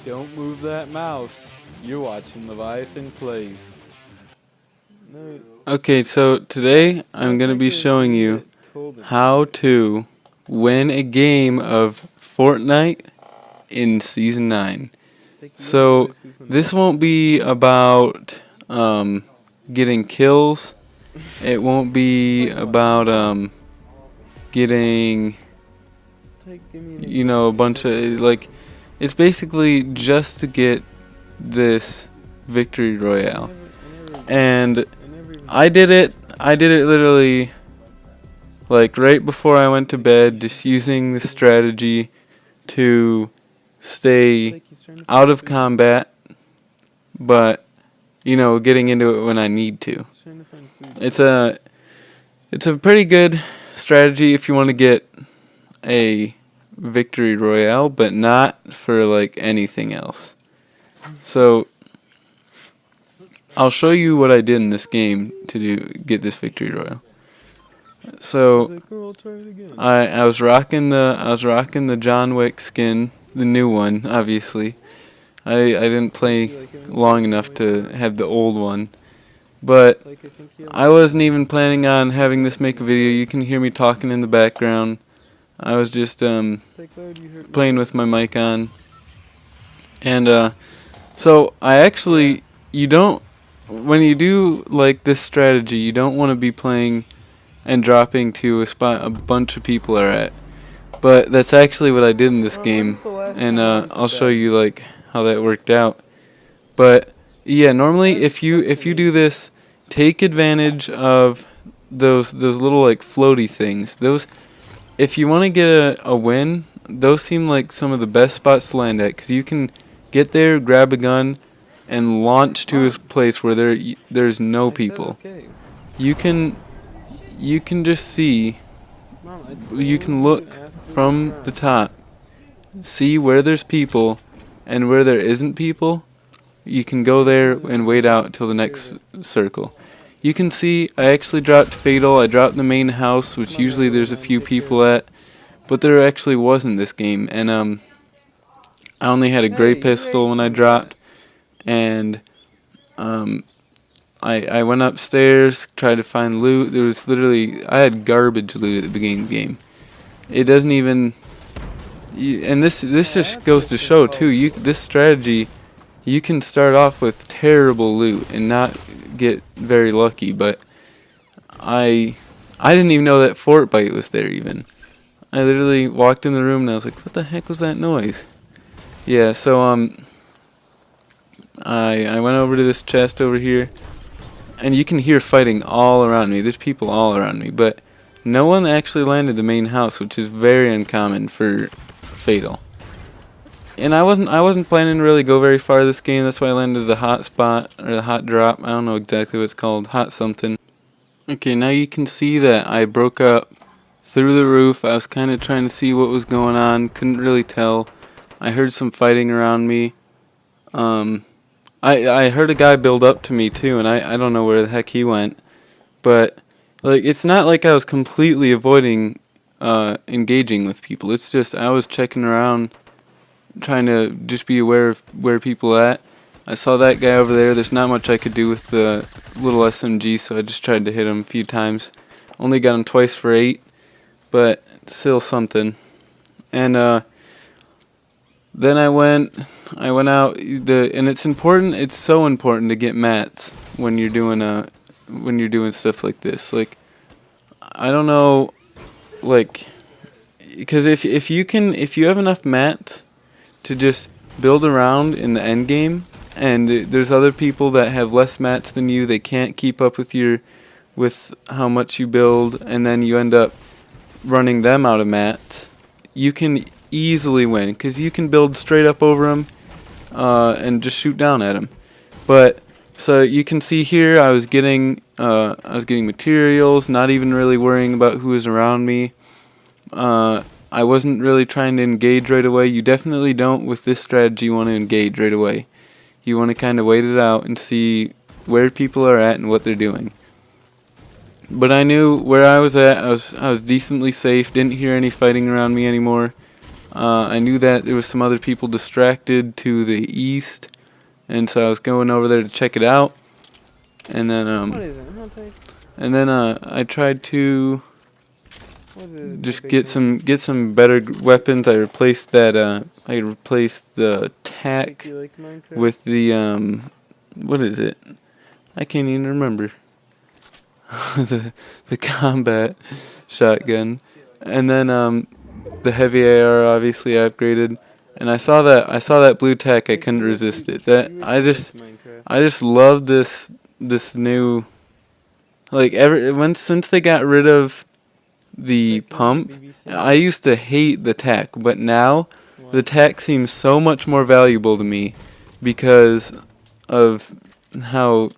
Don't move that mouse. You're watching Leviathan Plays. Okay, so today I'm going to be showing you how to win a game of Fortnite in Season 9. So this won't be about getting kills. It won't be about getting, a bunch of, it's basically just to get this victory royale. And I did it literally like right before I went to bed, just using the strategy to stay out of combat, but getting into it when I need to. It's a pretty good strategy if you want to get a victory royale, but not for like anything else. So I'll show you what I did in this game to get this victory royale. So I was rocking the John Wick skin, the new one, obviously. I didn't play long enough to have the old one, but I wasn't even planning on having this make a video. You can hear me talking in the background. I was just playing with my mic on, and so I actually when you do like this strategy, you don't want to be playing and dropping to a spot a bunch of people are at. But that's actually what I did in this game, and I'll show you like how that worked out. But yeah, normally if you do this, take advantage of those little like floaty things. Those, if you want to get a win, those seem like some of the best spots to land at, because you can get there, grab a gun, and launch to a place where there's no people. You can just see, you can look from the top, see where there's people, and where there isn't people, you can go there and wait out till the next circle. You can see I actually dropped Fatal. I dropped the main house, which usually there's a few people at, but there actually wasn't this game. And I only had a gray pistol when I dropped, and I went upstairs, tried to find loot. There was literally, I had garbage loot at the beginning of the game. It doesn't even, and this just goes to show too, this strategy, you can start off with terrible loot and not get very lucky, but I didn't even know that fort bite was there even. I literally walked in the room and I was like, what the heck was that noise? Yeah, so I went over to this chest over here, and you can hear fighting all around me. There's people all around me, but no one actually landed the main house, which is very uncommon for Fatal. And I wasn't planning to really go very far this game. That's why I landed the hot spot, or the hot drop. I don't know exactly what it's called, hot something. Okay, now you can see that I broke up through the roof. I was kind of trying to see what was going on. Couldn't really tell. I heard some fighting around me. I heard a guy build up to me too, and I don't know where the heck he went. But like, it's not like I was completely avoiding engaging with people. It's just I was checking around, trying to just be aware of where people at. I saw that guy over there. There's not much I could do with the little SMG, so I just tried to hit him a few times. Only got him twice for 8, but still something. And then I went out. And it's important. It's so important to get mats when you're doing stuff like this. Like, I don't know, like, because if you have enough mats to just build around in the end game, and there's other people that have less mats than you, they can't keep up with how much you build, and then you end up running them out of mats, you can easily win, because you can build straight up over them and just shoot down at them. But so you can see here, I was getting materials, not even really worrying about who was around me. I wasn't really trying to engage right away. You definitely don't, with this strategy, want to engage right away. You want to kind of wait it out and see where people are at and what they're doing. But I knew where I was at. I was decently safe. Didn't hear any fighting around me anymore. I knew that there was some other people distracted to the east, and so I was going over there to check it out. And then I tried to just get some better weapons. I replaced the tack with the what is it? I can't even remember. the combat shotgun, and then the heavy AR obviously I upgraded, and I saw that blue tack. I couldn't resist it. I just love this new, like, since they got rid of the pump. I used to hate the tack, but now the tack seems so much more valuable to me because of how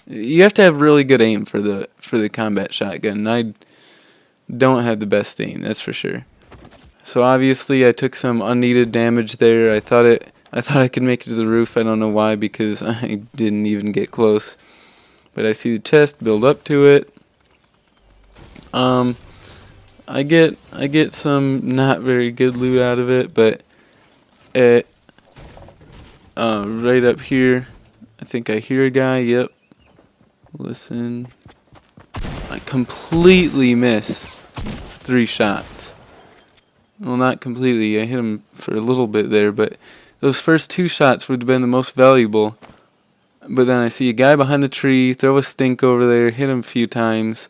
you have to have really good aim for the combat shotgun. And I don't have the best aim, that's for sure. So obviously I took some unneeded damage there. I thought I could make it to the roof. I don't know why, because I didn't even get close. But I see the chest, build up to it. I get some not very good loot out of it, but right up here, I think I hear a guy. Yep. Listen. I completely miss 3 shots. Well, not completely. I hit him for a little bit there, but those first 2 shots would have been the most valuable. But then I see a guy behind the tree, throw a stink over there, hit him a few times.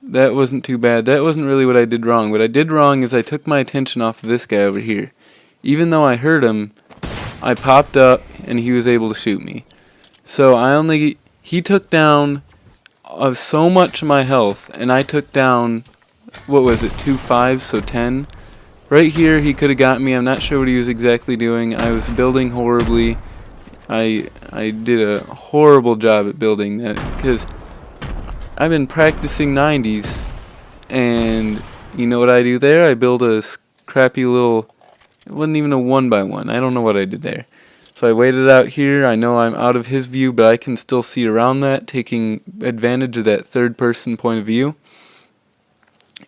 That wasn't too bad. That wasn't really what I did wrong. What I did wrong is I took my attention off of this guy over here. Even though I heard him, I popped up and he was able to shoot me. So he took down so much of my health, and I took down, what was it, 2 5s, so 10. Right here he could have got me. I'm not sure what he was exactly doing. I was building horribly. I did a horrible job at building that because I've been practicing 90s, and you know what I do there? I build a crappy little, it wasn't even a 1x1. I don't know what I did there. So I waited out here. I know I'm out of his view, but I can still see around that, taking advantage of that third-person point of view.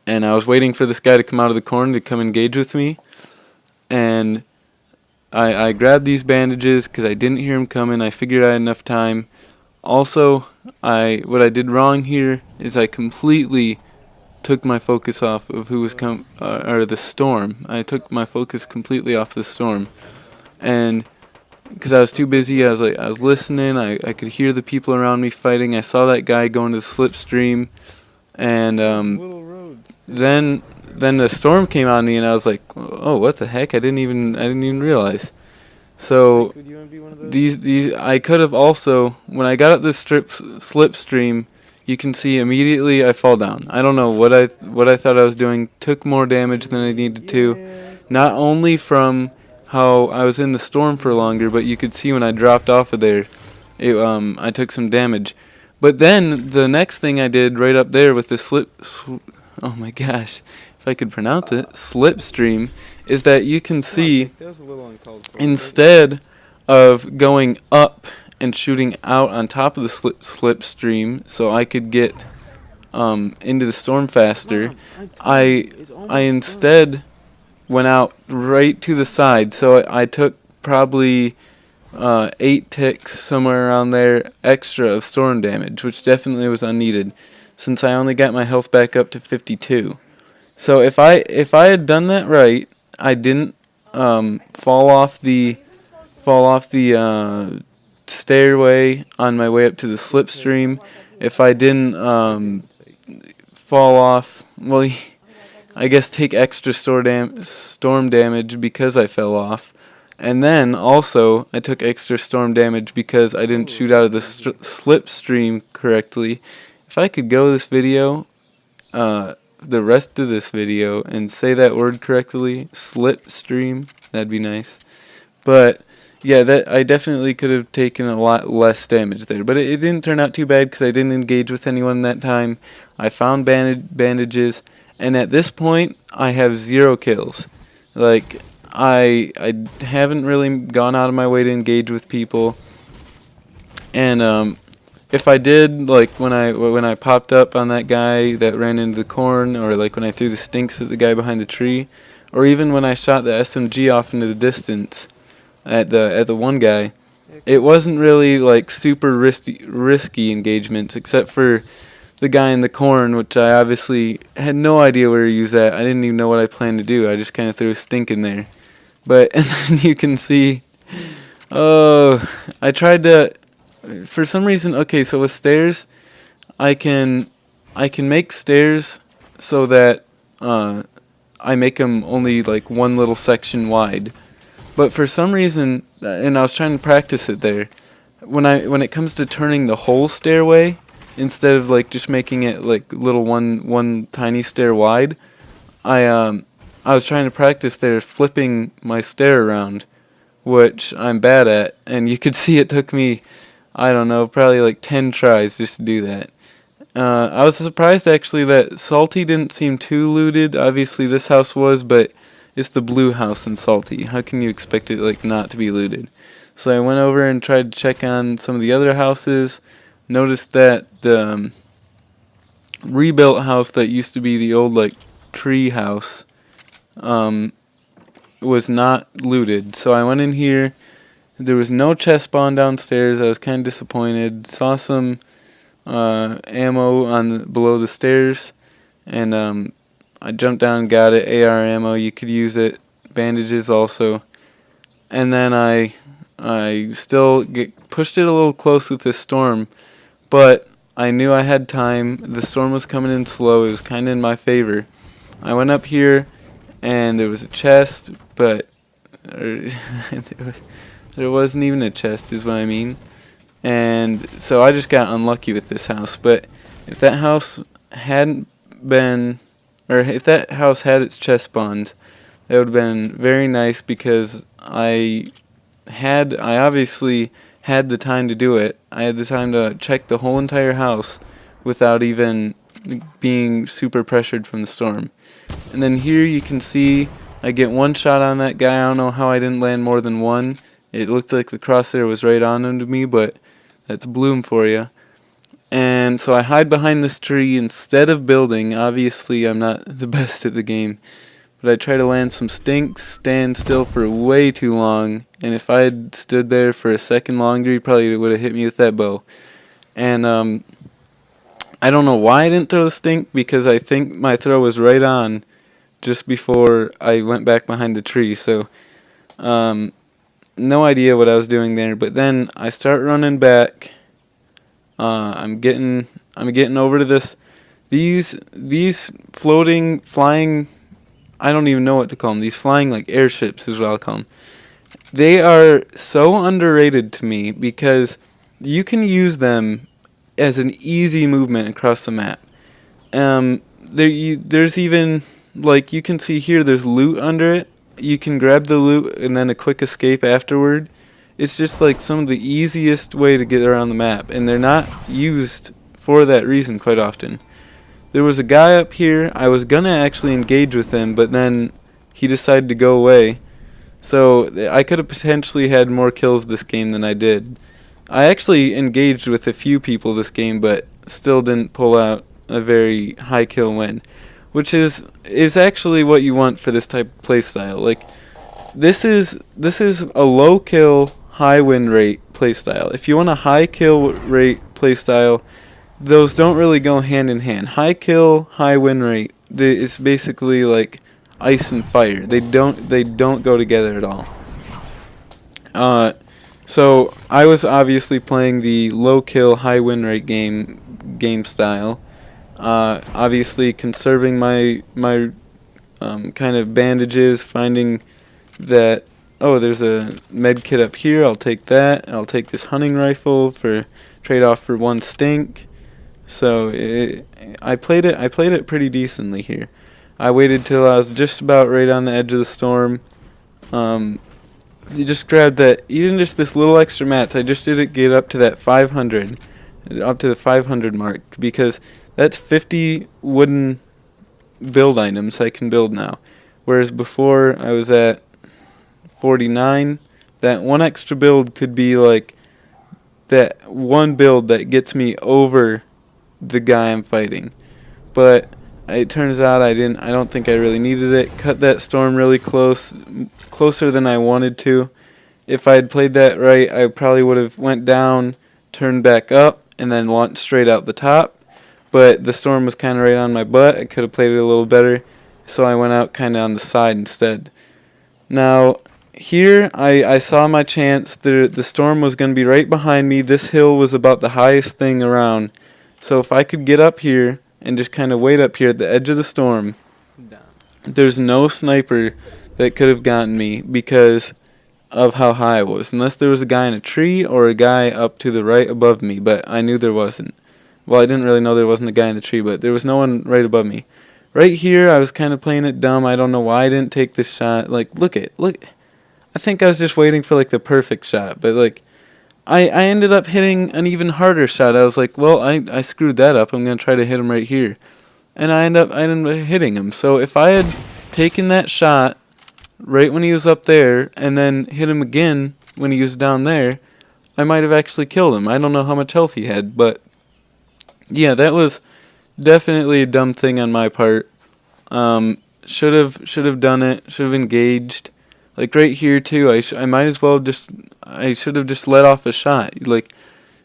And I was waiting for this guy to come out of the corner to come engage with me. And I grabbed these bandages because I didn't hear him coming. I figured I had enough time. Also, what I did wrong here is I completely took my focus off of who was or the storm. I took my focus completely off the storm. And because I was too busy, I was listening. I could hear the people around me fighting. I saw that guy going to the slipstream, and then the storm came on me, and I was like, "Oh, what the heck? I didn't even realize." So these I could have also, when I got up this slipstream, you can see immediately I fall down. I don't know what I thought I was doing. Took more damage than I needed to, not only from how I was in the storm for longer, but you could see when I dropped off of there, I took some damage. But then the next thing I did right up there with the oh my gosh, if I could pronounce it, slipstream, is that you can see instead of going up and shooting out on top of the slipstream so I could get into the storm faster, I instead went out right to the side, so I took probably 8 ticks, somewhere around there, extra of storm damage, which definitely was unneeded, since I only got my health back up to 52. So if I had done that right, I didn't fall off the stairway on my way up to the slipstream. If I didn't fall off, well, I guess take extra storm damage because I fell off. And then also I took extra storm damage because I didn't shoot out of the slipstream correctly. If I could go this video, the rest of this video, and say that word correctly, slipstream, that'd be nice. But yeah, that I definitely could have taken a lot less damage there. But it didn't turn out too bad because I didn't engage with anyone that time. I found bandages. And at this point, I have 0 kills. Like, I haven't really gone out of my way to engage with people. And if I did, like when I popped up on that guy that ran into the corn, or like when I threw the stinks at the guy behind the tree, or even when I shot the SMG off into the distance at the one guy, it wasn't really like super risky engagements, except for the guy in the corn, which I obviously had no idea where he was at. I didn't even know what I planned to do. I just kind of threw a stink in there. But, and then you can see, oh, I tried to, for some reason, okay, so with stairs, I can make stairs so that I make them only like one little section wide. But for some reason, and I was trying to practice it there, when it comes to turning the whole stairway, instead of like just making it like little one tiny stair wide, I was trying to practice there flipping my stair around, which I'm bad at, and you could see it took me, I don't know, probably like 10 tries just to do that. I was surprised actually that Salty didn't seem too looted. Obviously this house was, but it's the blue house in Salty. How can you expect it like not to be looted? So I went over and tried to check on some of the other houses. Noticed that the rebuilt house that used to be the old like tree house was not looted. So I went in here. There was no chest spawn downstairs. I was kind of disappointed. Saw some ammo on below the stairs, and I jumped down and got it. AR ammo, you could use it. Bandages also. And then I still pushed it a little close with this storm, but I knew I had time. The storm was coming in slow. It was kind of in my favor. I went up here, and there was a chest, but there wasn't even a chest is what I mean. And so I just got unlucky with this house. But if that house hadn't been, or if that house had its chest spawned, that would have been very nice, because I obviously had the time to do it. I had the time to check the whole entire house without even being super pressured from the storm. And then here you can see I get one shot on that guy. I don't know how I didn't land more than one. It looked like the crosshair was right on him to me, but that's Bloom for you. And so I hide behind this tree instead of building. Obviously I'm not the best at the game, but I try to land some stinks, stand still for way too long, and if I had stood there for a second longer, he probably would have hit me with that bow. And I don't know why I didn't throw the stink, because I think my throw was right on just before I went back behind the tree, so no idea what I was doing there. But then I start running back. I'm getting over to these floating, flying, I don't even know what to call them. These flying like airships is what I'll call them. They are so underrated to me, because you can use them as an easy movement across the map. There's even, like you can see here, there's loot under it. You can grab the loot and then a quick escape afterward. It's just like some of the easiest way to get around the map, and they're not used for that reason quite often. There was a guy up here. I was gonna actually engage with him, but then he decided to go away. So I could have potentially had more kills this game than I did. I actually engaged with a few people this game, but still didn't pull out a very high kill win, which is actually what you want for this type of playstyle. Like this is a low kill, high win rate playstyle. If you want a high kill rate playstyle, those don't really go hand in hand. High kill, high win rate. It's basically like ice and fire. They don't go together at all. So I was obviously playing the low kill, high win rate game style. Obviously conserving my kind of bandages, finding that, oh, there's a med kit up here, I'll take that. I'll take this hunting rifle for trade off for one stink. So I played it pretty decently here. I waited till I was just about right on the edge of the storm. You just grabbed that, even just this little extra mats. I just didn't get up to that 500, up to the 500 mark, because that's 50 wooden build items I can build now. Whereas before I was at 49. That one extra build could be like that one build that gets me over the guy I'm fighting. But it turns out I don't think I really needed it. Cut that storm really closer than I wanted to. If I had played that right, I probably would have went down, turned back up, and then launched straight out the top. But the storm was kind of right on my butt. I could have played it a little better, so I went out kind of on the side instead. Now, here I saw my chance. The storm was going to be right behind me. This hill was about the highest thing around. So if I could get up here and just kind of wait up here at the edge of the storm, there's no sniper that could have gotten me because of how high I was, unless there was a guy in a tree or a guy up to the right above me, but I knew there wasn't. Well, I didn't really know there wasn't a guy in the tree, but there was no one right above me. Right here, I was kind of playing it dumb. I don't know why I didn't take this shot. Like, look. I think I was just waiting for, like, the perfect shot, but, like, I ended up hitting an even harder shot. I was like, well, I screwed that up. I'm going to try to hit him right here. And I ended up hitting him. So if I had taken that shot right when he was up there and then hit him again when he was down there, I might have actually killed him. I don't know how much health he had, but yeah, that was definitely a dumb thing on my part. Should have done it. Should have engaged. Like right here too. I might as well I should have just let off a shot. Like,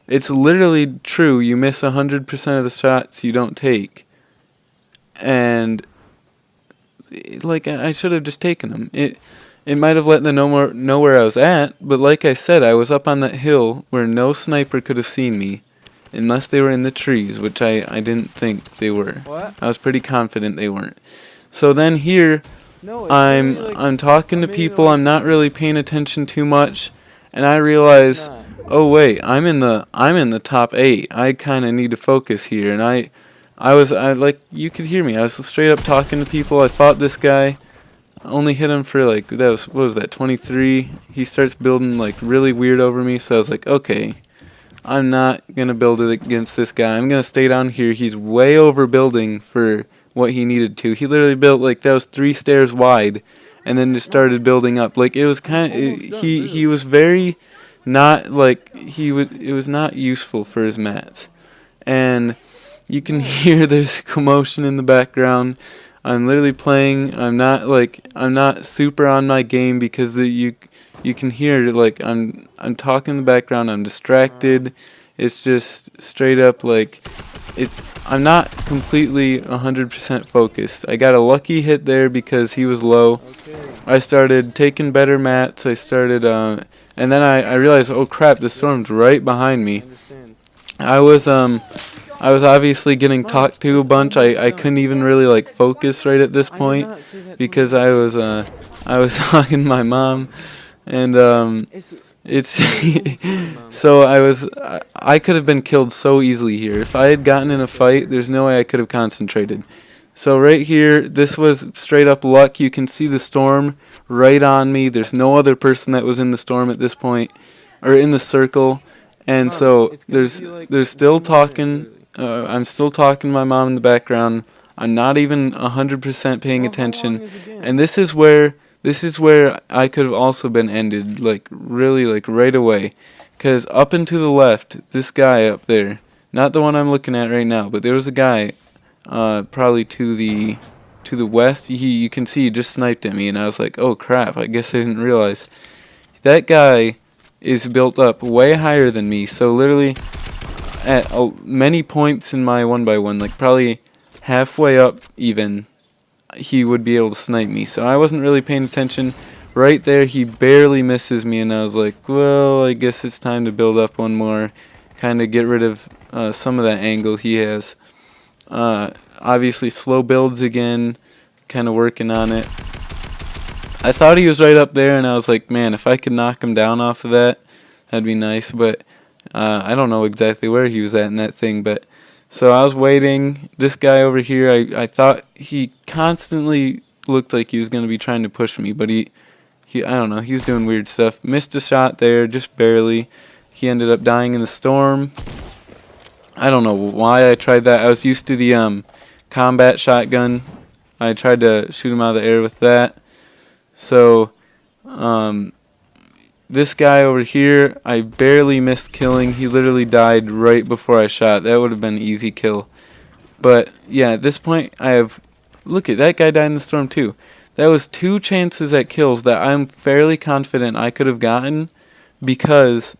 it's literally true. You miss 100% of the shots you don't take, and like I should have just taken them. It might have let them know where I was at, but like I said, I was up on that hill where no sniper could have seen me, unless they were in the trees, which I didn't think they were. What? I was pretty confident they weren't. So then here, I'm talking to people. I'm not really paying attention too much, and I realize, oh wait, I'm in the top 8. I kind of need to focus here, and I like, you could hear me. I was straight up talking to people. I fought this guy. I only hit him for like, what was that, 23? He starts building like really weird over me, so I was like, okay, I'm not gonna build it against this guy. I'm gonna stay down here. He's way overbuilding for what he needed to. He literally built like, that was 3 stairs wide, and then just started building up. Like, it was kind of, he was very not like, it was not useful for his mats. And you can hear there's commotion in the background. I'm literally playing. I'm not super on my game because you can hear, like, I'm talking in the background. I'm distracted. It's just straight up like I'm not completely 100% focused. I got a lucky hit there because he was low. I started taking better mats. I started and then I realized, oh crap, the storm's right behind me. I was obviously getting talked to a bunch. I couldn't even really like focus right at this point because I was talking to my mom, and it's so I could have been killed so easily here. If I had gotten in a fight, there's no way I could have concentrated. So right here, this was straight up luck. You can see the storm right on me. There's no other person that was in the storm at this point, or in the circle. And so there's still talking. I'm still talking to my mom in the background. I'm not even 100% paying attention. And this is where I could have also been ended, like really, like right away. Because up and to the left, this guy up there, not the one I'm looking at right now, but there was a guy probably to the west. You can see he just sniped at me, and I was like, oh crap, I guess I didn't realize. That guy is built up way higher than me, so literally at many points in my 1x1, like probably halfway up even, he would be able to snipe me. So I wasn't really paying attention. Right there, he barely misses me, and I was like, well, I guess it's time to build up one more, kind of get rid of some of that angle he has. Obviously, slow builds again, kind of working on it. I thought he was right up there, and I was like, man, if I could knock him down off of that, that'd be nice. But I don't know exactly where he was at in that thing. But so I was waiting. This guy over here, I thought he constantly looked like he was going to be trying to push me, but he I don't know, he was doing weird stuff. Missed a shot there, just barely. He ended up dying in the storm. I don't know why I tried that. I was used to the combat shotgun. I tried to shoot him out of the air with that. So, this guy over here, I barely missed killing. He literally died right before I shot. That would have been an easy kill. But yeah, at this point I have, look at that guy died in the storm too. That was 2 chances at kills that I'm fairly confident I could have gotten because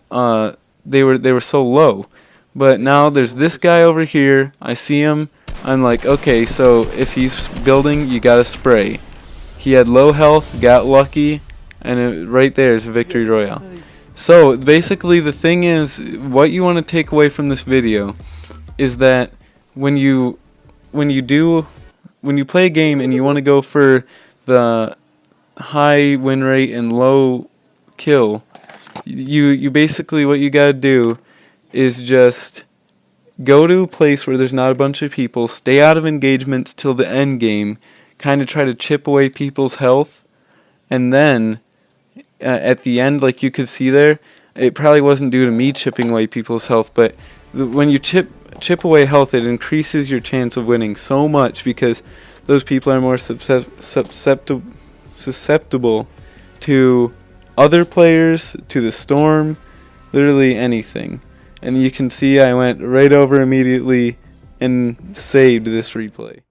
they were so low. But now there's this guy over here. I see him. I'm like, okay, so if he's building, you gotta spray. He had low health, got lucky, and right there is a victory royale. So basically the thing is, what you want to take away from this video is that when you play a game and you want to go for the high win rate and low kill, you basically, what you gotta do is just go to a place where there's not a bunch of people, stay out of engagements till the end game, kind of try to chip away people's health, and then at the end, like you could see there, it probably wasn't due to me chipping away people's health, but when you chip away health, it increases your chance of winning so much because those people are more susceptible to other players, to the storm, literally anything. And you can see I went right over immediately and saved this replay.